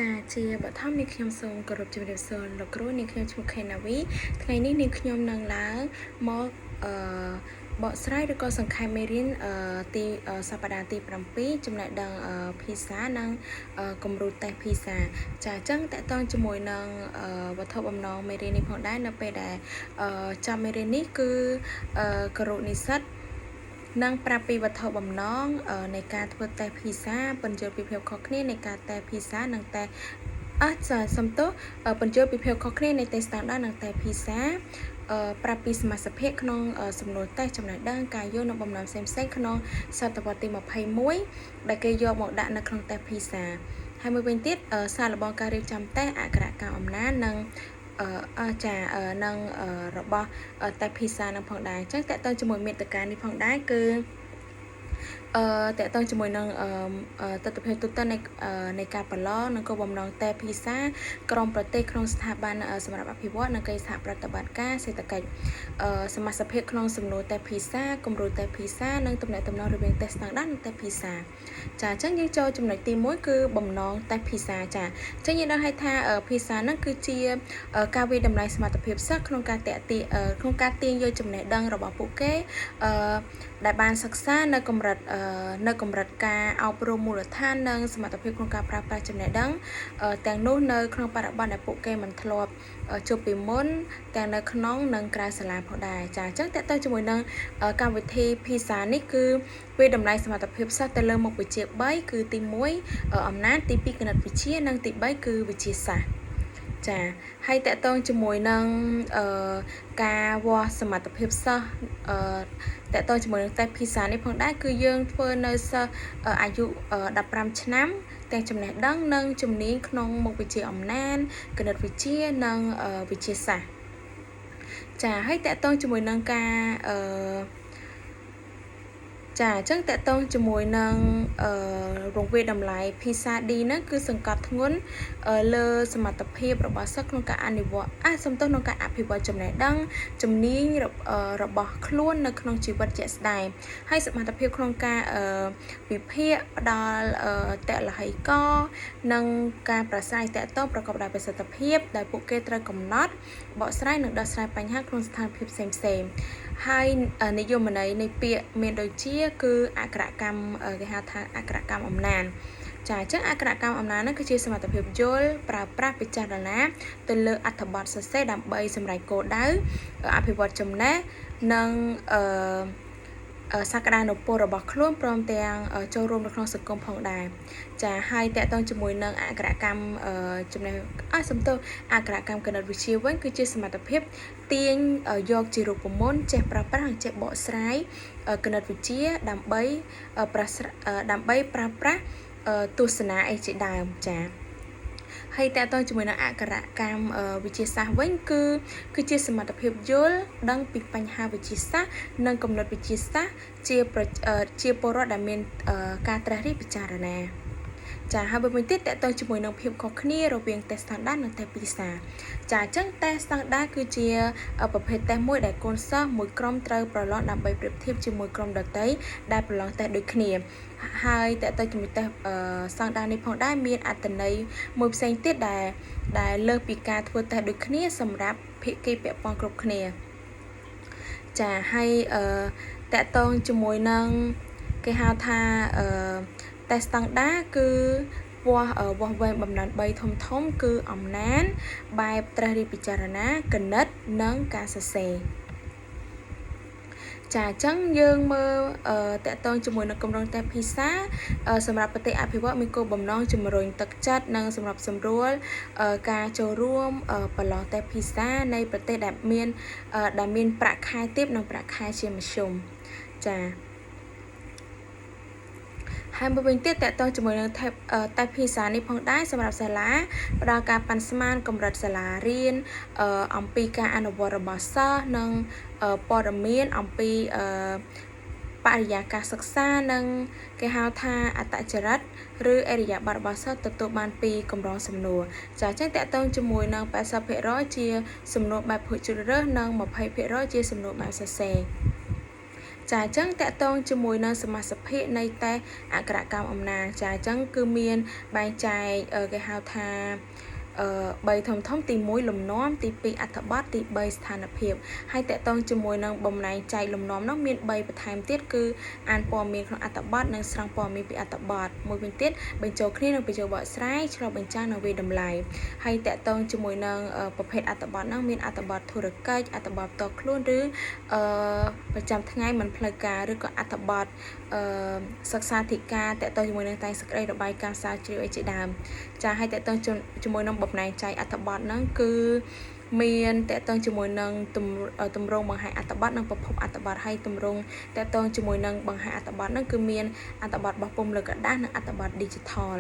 ចាជាបឋមនេះខ្ញុំសូមគោរពជំរាបសួរលោកគ្រូនេះខ្ញុំឈ្មោះខេណាវីថ្ងៃនេះនាងខ្ញុំនឹងឡើងមកបកស្រាយឬក៏សង្ខេបមេរៀនទីសប្តាហ៍ទី7ចំណេះដឹងភាសានិងគំរូតេស្តភាសាចាអញ្ចឹងតកតងជាមួយនឹងវត្ថុបំណងមេរៀននេះផងដែរនៅពេលដែលចាប់មេរៀននេះគឺគរុនិស្សិតនឹងប្រាប់ពីវត្ថុបំណងនៃការធ្វើតេស្តភាសាបញ្យល់ពីភាពខុសគ្នានៃការតេស្តភាសានិងតេស្តសំទោសបញ្យល់ពីភាពខុសគ្នានៃតេស្តស្តង់ដារនិងតេស្តភាសាប្រាប់ពីសមាសភាពក្នុងសំណួរតេស្តចំណេះដឹងការយល់និងបំណងផ្សេងៗក្នុងសតវត្សទី21ដែលគេយកមកដាក់នៅក្នុងតេស្តភាសាហើយមួយវិញទៀតសារលបងការរៀបចំតេស្តអក្ខរកម្មអំណាចនិងនឹងរបស់តេស្តភាសានឹងផងដែរអញ្ចឹងតើតើជាមួយមេត្តានេះផងដែរគឺតើតើជាមួយនឹងទស្សនវិជ្ជាទូទៅនៃការប្រឡងនិងគោលបំណងតេស្តភាសាក្រមប្រទេសក្នុងស្ថាប័នសម្រាប់អភិវឌ្ឍនិងកិច្ចសហប្រតិបត្តិការសេដ្ឋកិច្ចសមាសភាពក្នុងសំណួរតេស្តភាសាគំរូតេស្តភាសានិងទំនាក់ទំនងរវាងតេស្តស្តង់ដារនិងតេស្តភាសាចាអញ្ចឹងយើងចូលចំណុចទី1គឺបំណងតេស្តភាសាចាអញ្ចឹងយើងដឹងហើយថាភាសានឹងគឺជាការវិតម្លៃសមត្ថភាពសិស្សក្នុងការទាញយកចំណេះដឹងរបស់ពួកគេដែលបានសិក្សានៅកម្រិតការអប់រំមូលដ្ឋាននិងសមត្ថភាពក្នុងការប្រើប្រាស់ចំណេះដឹងទាំងនោះនៅក្នុងបរិបទដែលពួកគេមិនធ្លាប់ជួបពីមុនទាំងនៅក្នុងនិងក្រៅសាលាផងដែរចាអញ្ចឹងតើទៅជាមួយនឹងកម្មវិធីភាសានេះគឺវាតម្លៃសមត្ថភាពសិស្សទៅលើមុខវិជ្ជា3គឺទី1អំណាចទី2គណិតវិទ្យានិងទី3គឺវិទ្យាសាស្ត្រចាហើយតកតងជាមួយនឹងការវាស់សមត្ថភាពសិស្សតកតងជាមួយនឹងតេស្តភាសានេះផងដែរគឺយើងធ្វើនៅសិស្សអាយុ15ឆ្នាំទាំងចំណេះដឹងនិងជំនាញក្នុងមុខវិជ្ជាអំណាចគណិតវិទ្យានិងវិទ្យាសាស្ត្រចាហើយតកតងជាមួយនឹងការចាអញ្ចឹងតកតងជាមួយនឹងរង្វាយតម្លៃភាសា D ហ្នឹងគឺសង្កត់ធ្ងន់លើសមត្ថភាពរបស់សិស្សក្នុងការក្នុងការអភិវឌ្ឍចំណេះដឹងជំនាញរបស់ខ្លួននៅក្នុងជីវិតជាក់ស្ដែងហើយសមត្ថភាពក្នុងការវិភាគផ្ដល់តលហិកនិងការប្រស្រ័យតាក់ទងប្រកបដោយប្រសិទ្ធភាពដែលពួកគេត្រូវកំណត់បកស្រាយនិងដោះស្រាយបញ្ហាក្នុងស្ថានភាពផ្សេងៗហើយនិយមន័យនៃពាក្យមានដូចជាគឺអក្ខរកម្មគេហៅថាអក្ខរកម្មអំណាចចាអញ្ចឹងអក្ខរកម្មអំណាចហ្នឹងគឺជាសមត្ថភាពយល់ប្រើប្រាស់ពិចារណាទៅលើអត្ថបទសរសេរដើម្បីសម្រេចគោលដៅអភិវឌ្ឍចំណេះនិងសក្តានុពលរបស់ខ្លួនព្រមទាំងចូលរួមនៅក្នុងសង្គមផងដែរចាហើយតកតងជាមួយនឹងអក្ខរកម្មចំណេះអក្ខរកម្មគណិតវិទ្យាវិញគឺជាសមត្ថភាពទាញយកជារូបមន្តចេះប្រើប្រាស់និងចេះបកស្រាយគណិតវិទ្យាដើម្បីប្រើប្រាស់ទស្សនាអីជាដើមចាហើយតើតើជាមួយនឹងអក្ខរកម្មវិទ្យាសាស្ត្រវិញគឺជាសមត្ថភាពយល់ដឹងពីបញ្ហាវិទ្យាសាស្ត្រនិងគំនិតវិទ្យាសាស្ត្រជាពលរដ្ឋដែលមានការត្រិះរិះពិចារណាចាហើយមួយទៀតតើតើជាមួយនឹងភាពខុសគ្នារវាងតេស្តស្តង់ដារនិងតេស្តភាសាចាអញ្ចឹងតេស្តស្តង់ដារគឺជាប្រភេទតេស្តមួយដែលកូនសិស្សមួយក្រុមត្រូវប្រឡងដើម្បីប្រៀបធៀបជាមួយក្រុមដទៃដែលប្រឡងតេស្តដូចគ្នាហើយតើតើជាមួយតេស្តស្តង់ដារនេះផងដែរមានអត្ថន័យមួយផ្សេងទៀតដែលលើសពីការធ្វើតេស្តដូចគ្នាសម្រាប់ភាគីពាក់ព័ន្ធគ្រប់គ្នាចាហើយតើតើជាមួយនឹងគេហៅថាតេស្តស្តង់ដារគឺវាស់វែងបំណែន3ធំគឺអំណាចបែបត្រិះរិះពិចារណាគណិតនិងការសរសេរចាអញ្ចឹងយើងមើលតកតងជាមួយនឹងគម្រោងតេស្តភាសាសម្រាប់ប្រទេសអភិវឌ្ឍមានគោលបំណងជំរុញទឹកចិត្តនិងសម្រាប់សម្រួលការចូលរួមប្រឡងតេស្តភាសានៃប្រទេសដែលមានប្រាក់ខែទាបនិងប្រាក់ខែជាមធ្យមចាហើយមួយវិញទៀតតកតងជាមួយនឹងតេស្តភាសានេះផងដែរសម្រាប់សាលាផ្ដល់ការប៉ាន់ស្មានកម្រិតសាលារៀនអំពីការអនុវត្តរបស់សិស្សនិងព័ត៌មានអំពីបរិយាកាសសិក្សានិងគេហៅថាអត្តចរិតឬអរិយាប័ត្ររបស់សិស្សទទួលបានពីកម្រងសំណួរចាអញ្ចឹងតកតងជាមួយនឹង80%ជាសំណួរបែបភូតជ្រើសរើសនិង20%ជាសំណួរបែបសរសេរ ចាចឹងតកតងជាមួយនឹងសមាសភាពនៃតែអក្ខរកម្មអំណាចចាចឹងគឺមានបែងចែកគេហៅថា3ធំទី1លំនាំទី2អត្ថបទទី3ស្ថានភាពហើយតកតងជាមួយនឹងបំលែងចែកលំនាំនោះមាន3បន្ថែមទៀតគឺអានព័ត៌មានក្នុងអត្ថបទនិងស្រង់ព័ត៌មានពីអត្ថបទមួយវិញទៀតបញ្ចូលគ្នានឹងបញ្ចូលបកស្រាយឆ្លុះបញ្ចាំងនិងវាតម្លៃហើយតកតងជាមួយនឹងប្រភេទអត្ថបទនោះមានអត្ថបទធុរកិច្ចអត្ថបទតខ្លួនឬប្រចាំថ្ងៃមិនផ្លូវការឬក៏អត្ថបទសិក្សាធិការតកតងជាមួយនឹងតែសេចក្តីរបាយការណ៍សារជ្រាវអីជាដើមចាហើយតកតងជាមួយនឹងបំណែងចែកអត្ថបទហ្នឹងគឺមានតកតងជាមួយនឹងទម្រង់បង្ហាញអត្ថបទនិងប្រភពអត្ថបទហើយទម្រង់តកតងជាមួយនឹងបង្ហាញអត្ថបទហ្នឹងគឺមានអត្ថបទរបស់ពុម្ពលើក្រដាសនិងអត្ថបទ digital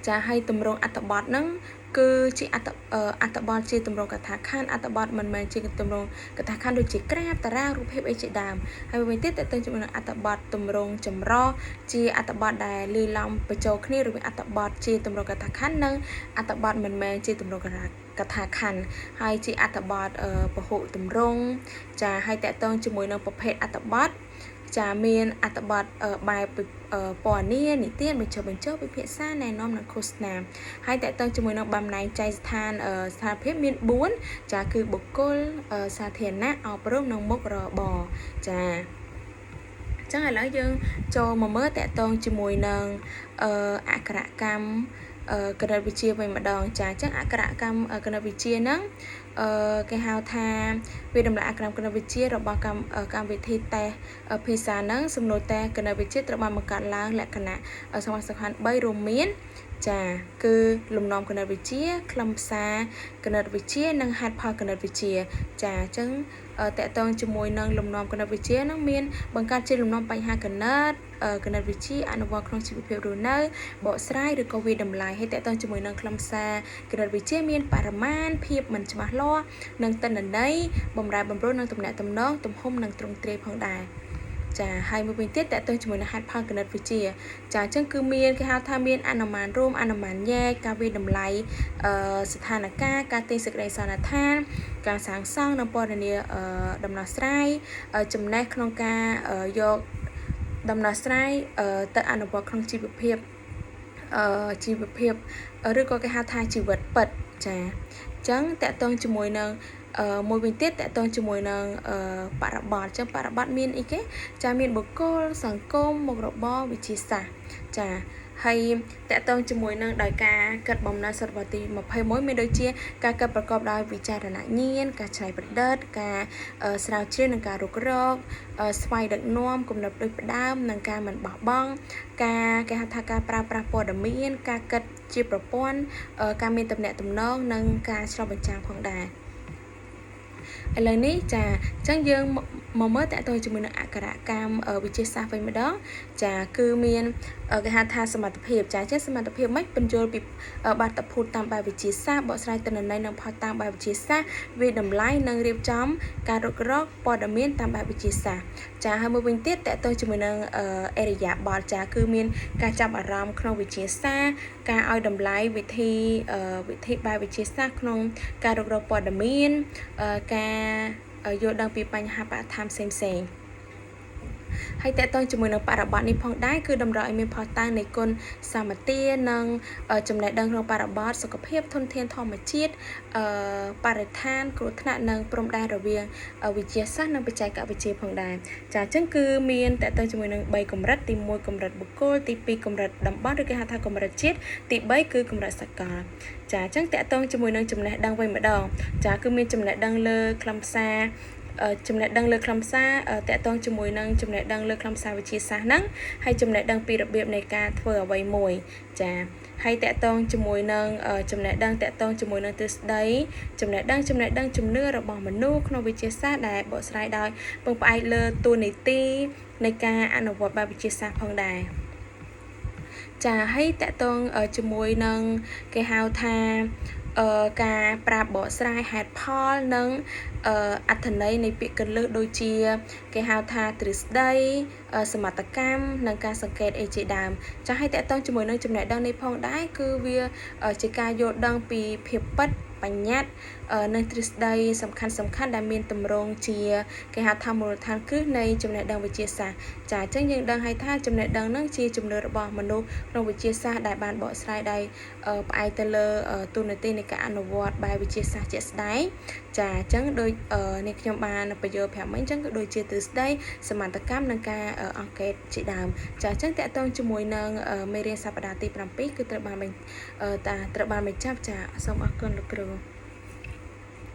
ចាហើយទម្រង់អត្ថបទហ្នឹងគឺជាអត្ថបទជាទម្រង់កថាខណ្ឌអត្ថបទមិនមែនជាទម្រង់កថាខណ្ឌដូចជាក្រាបតារាងរូបភាពអីជាដើមហើយវិញទៀតតើទៅជាមួយនឹងអត្ថបទទម្រង់ចម្រុះជាអត្ថបទដែលលាយឡំបញ្ចូលគ្នារវាងអត្ថបទជាទម្រង់កថាខណ្ឌនិងអត្ថបទមិនមែនជាទម្រង់កថាខណ្ឌហើយជាអត្ថបទពហុទម្រង់ចាហើយតើទៅជាមួយនឹងប្រភេទអត្ថបទចាមានអត្ថបទបែបពណ៌នានិទានបញ្ចុះពិភាក្សាណែនាំនិងឃោសនាហើយតើតើជាមួយនឹងបំណែងចែកស្ថានភាពមាន4ចាគឺបុគ្គលសាធារណៈអប់រំនិងមុខរបរចាចឹងឥឡូវយើងចូលមកមើលតើតើជាមួយនឹងអក្ខរកម្មគណិតវិទ្យាវិញម្ដងចាចឹងអក្ខរកម្មគណិតវិទ្យាហ្នឹងគេហៅថាវាតម្លៃអក្ខរកម្មគណិតវិទ្យារបស់កម្មវិធីតេស្តភាសាហ្នឹងសំណួរតេស្តគណិតវិទ្យាត្រូវបានបង្កើតឡើងលក្ខណៈសំខាន់3រួមមានចាគឺលំនាំគណិតវិទ្យាខ្លឹមសារគណិតវិទ្យានិងហេតុផលគណិតវិទ្យាចាអញ្ចឹងតកតងជាមួយនឹងលំនាំគណិតវិទ្យានឹងមានបង្កើតជាលំនាំបញ្ហាគណិតវិទ្យាអនុវត្តក្នុងជីវភាពរស់នៅបកស្រាយឬក៏វាតម្លៃហើយតកតងជាមួយនឹងខ្លឹមសារគណិតវិទ្យាមានបរិមាណភាពមិនច្បាស់លាស់និងទិន្នន័យបំរែបំរួលនិងទំនាក់ទំនងទំហំនិងទ្រង់ទ្រាយផងដែរចាហើយមួយវិញទៀតតើទៅជាមួយនឹងហេតុផលគណិតវិទ្យាចាអញ្ចឹងគឺមានគេហៅថាមានអនុមានរួមអនុមានញែកការវិតម្លៃស្ថានភាពការទាញសេចក្តីសន្និដ្ឋានការសាងសង់និងពណ៌នាដំណោះស្រាយចំណេះក្នុងការយកដំណោះស្រាយទៅអនុវត្តក្នុងជីវភាពឬក៏គេហៅថាជីវិតពិតចាអញ្ចឹងតកតងជាមួយនឹងមួយវិញទៀតតកតងជាមួយនឹងបរិបទចឹងបរិបទមានអីគេចាមានបុគ្គលសង្គមមុខរបរវិទ្យាសាស្ត្រចាហើយតកតងជាមួយនឹងដោយការកាត់បំណែសតវត្សទី21មានដូចជាការកាត់ប្រកបដោយវិចារណញ្ញាណការច្នៃប្រឌិតការស្រាវជ្រាវនិងការរុករកស្វ័យដឹកនាំគំនិតដូចផ្ដើមនិងការមិនបោះបង់ការគេហៅថាការប្រើប្រាស់ព័ត៌មានការកាត់ជាប្រព័ន្ធការមានទំនាក់ទំនងនិងការឆ្លុះបញ្ចាំងផងដែរឥឡូវនេះចាអញ្ចឹងយើងមកមើលតើតើជាមួយនឹងអក្ខរកម្មវិទ្យាសាស្ត្រវិញម្ដងចាគឺមានគេហៅថាសមត្ថភាពចាចេះសមត្ថភាពមិនបញ្ចូលពីបាតុភូតតាមបែបវិទ្យាសាស្ត្របកស្រាយទិន្នន័យនិងផុសតាមបែបវិទ្យាសាស្ត្រវាតម្លៃនិងរៀបចំការរុករកព័ត៌មានតាមបែបវិទ្យាសាស្ត្រចាហើយមួយវិញទៀតតើតើជាមួយនឹងអរិយាប័ត្រចាគឺមានការចាប់អារម្មណ៍ក្នុងវិទ្យាសាស្ត្រការឲ្យតម្លៃវិធីបែបវិទ្យាសាស្ត្រក្នុងការរុករកព័ត៌មានការយល់ដឹងពីបញ្ហាបរិស្ថានផ្សេងៗហើយតើតើជាមួយនឹងបរិបទនេះផងដែរគឺតម្រូវឲ្យមានផុសតាំងនៃគុណសម្បទានិងចំណេះដឹងក្នុងបរិបទសុខភាពធនធានធម្មជាតិបរិស្ថានគ្រោះថ្នាក់និងព្រំដែនរវាងវិទ្យាសាស្ត្រនិងបច្ចេកវិទ្យាផងដែរចាអញ្ចឹងគឺមានតើតើជាមួយនឹង3កម្រិតទី1កម្រិតបុគ្គលទី2កម្រិតតំបន់ឬគេហៅថាកម្រិតជាតិទី3គឺកម្រិតសកលចាអញ្ចឹងតើតើជាមួយនឹងចំណេះដឹងវិញម្ដងចាគឺមានចំណេះដឹងលើខ្លឹមសារចំណេះដឹងលើខ្លឹមសារតកតងជាមួយនឹងចំណេះដឹងលើខ្លឹមសារវិទ្យាសាស្ត្រហ្នឹងហើយចំណេះដឹងពីរបៀបនៃការធ្វើអ្វីមួយចាហើយតកតងជាមួយនឹងចំណេះដឹងតកតងជាមួយនឹងទ្រឹស្ដីចំណេះដឹងជំនឿរបស់មនុស្សក្នុងវិទ្យាសាស្ត្រដែលបកស្រាយដោយពឹងផ្អែកលើតួនាទីនៃការអនុវត្តបែបវិទ្យាសាស្ត្រផងដែរចាហើយតកតងជាមួយនឹងគេហៅថាការប្រាប់បកស្រាយហេតុផលនិងអត្ថន័យនៃពាក្យកន្លឹះដូចជាគេហៅថាទ្រឹស្ដីសមត្ថកម្មនិងការសង្កេតអីជាដើមចាស់ឲ្យតកតងជាមួយនឹងចំណេះដឹងនេះផងដែរគឺវាជាការយល់ដឹងពីភាពពិត បញ្ញត្តិនៅទ្រឹស្ដីសំខាន់ដែលមានទម្រង់ជាគេហៅថាមូលដ្ឋានគ្រឹះនៃចំណេះដឹងវិទ្យាសាស្ត្រចាអញ្ចឹងយើងដឹងហើយថាចំណេះដឹងហ្នឹងជាជំនឿរបស់មនុស្សក្នុងវិទ្យាសាស្ត្រដែលបានបកស្រាយដោយផ្អែកទៅលើទូនាទីនៃការអនុវត្តបែបវិទ្យាសាស្ត្រជាក់ស្ដែងចាអញ្ចឹងដូចនេះខ្ញុំបានបញ្យល់ប្រាប់មិញអញ្ចឹងក៏ដូចជាទ្រឹស្ដីសមត្ថកម្មនិងការអង្កេតជាដើមចាអញ្ចឹងតកតងជាមួយនឹងមេរៀនសប្តាហ៍ទី7គឺត្រូវបានបញ្ចប់ចាសូមអរគុណលោកគ្រូ